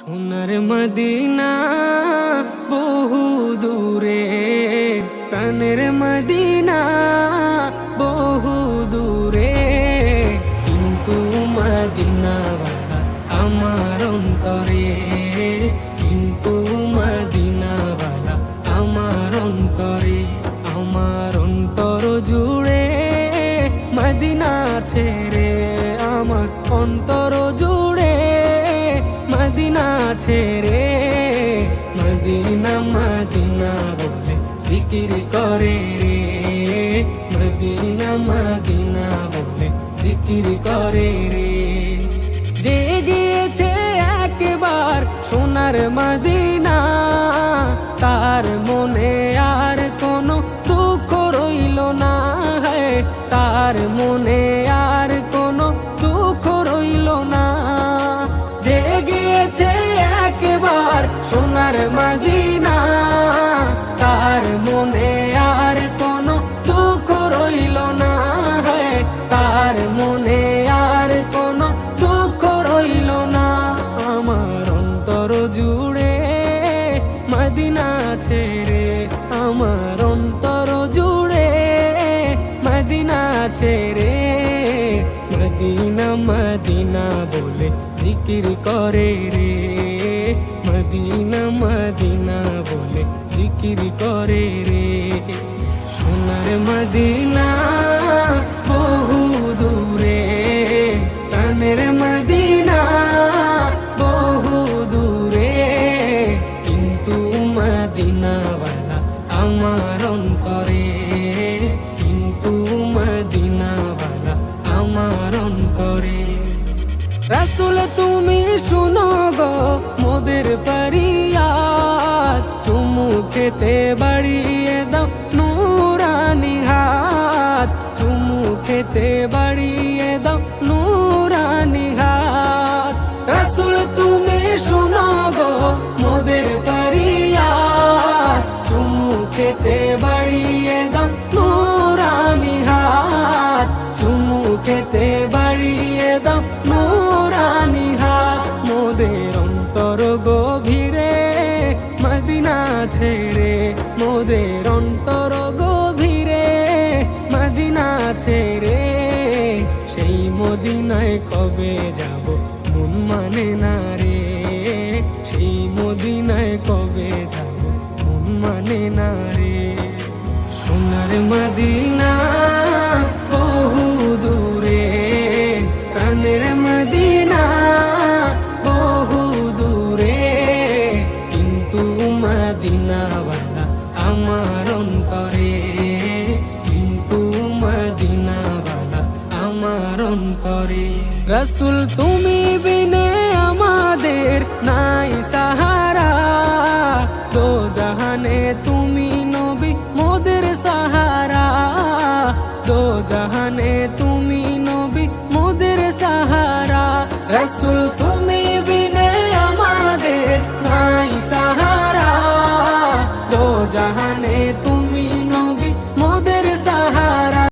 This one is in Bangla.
সোনার মদিনা বহু দূরে, প্রাণের মদিনা বহু দূরে, কিন্তু মদিনাওয়ালা আমার অন্তরে, কিন্তু মদিনাওয়ালা আমার অন্তরে, আমার অন্তর জুড়ে মদিনা ছেড়ে, আমার অন্তর জুড়ে মদিনা ছেড়ে, মদিনা মদিনা বলে জিকির করে রে, মদিনা মদিনা বলে জিকির করে রে। যে গিয়েছে একবার সোনার মদিনা, তার মনে আর কোনো দুঃখ রইল না, তার মনে আর কোনো দুঃখ রইল না। যে গিয়েছে একবার সোনার মদিনা, তার মনে আর কোনো দুঃখ রইল না, তার মনে আর কোনো দুঃখ রইল না। আমার অন্তর জুড়ে মদিনা ছেড়ে, আমার অন্তর জুড়ে মদিনা ছেড়ে, মদিনা মদিনা বলে জিকির করে রে, মদিনা মদিনা বলে জিকির করে রে। সোনার মদিনা বহু দূরে, প্রাণের মদিনা বহু দূরে, কিন্তু মদিনাওয়ালা আমার অন্তরে, কিন্তু মদিনাওয়ালা আমার অন্তরে। রাসূল তুমি শুনো গো মোদের ফরিয়াদ, চুমু খেতে বাড়িয়ে দাও নূরানি হাত, চুমু খেতে বাড়িয়ে দাও নূরানি হাত। রাসূল তুমি শুনো গো মোদের ফরিয়াদ, চুমু খেতে বাড়িয়ে দাও নূরানি হাত, চুমু খেতে বাড়িয়ে দাও নূরানি হাত। মোদের অন্তর গভীরে মদিনা ছেড়ে, মোদের অন্তর গভীরে মদিনা ছেড়ে, সেই মদিনায় কবে যাব মন মানে না রে, সেই মদিনায় কবে যাব মন মানে না রে। সোনার মদিনা বহু দূরে, প্রাণের মদিনা বহু দূরে, কিন্তু মদিনাওয়ালা আমার অন্তরে, কিন্তু মদিনাওয়ালা আমার অন্তরে। রাসূল তুমি বিনে আমাদের নাই সাহারা, দো জাহানে তুমি নবী মোদের সাহারা, দো জাহানে তুমি নবী মোদের সাহারা। রাসূল তুমি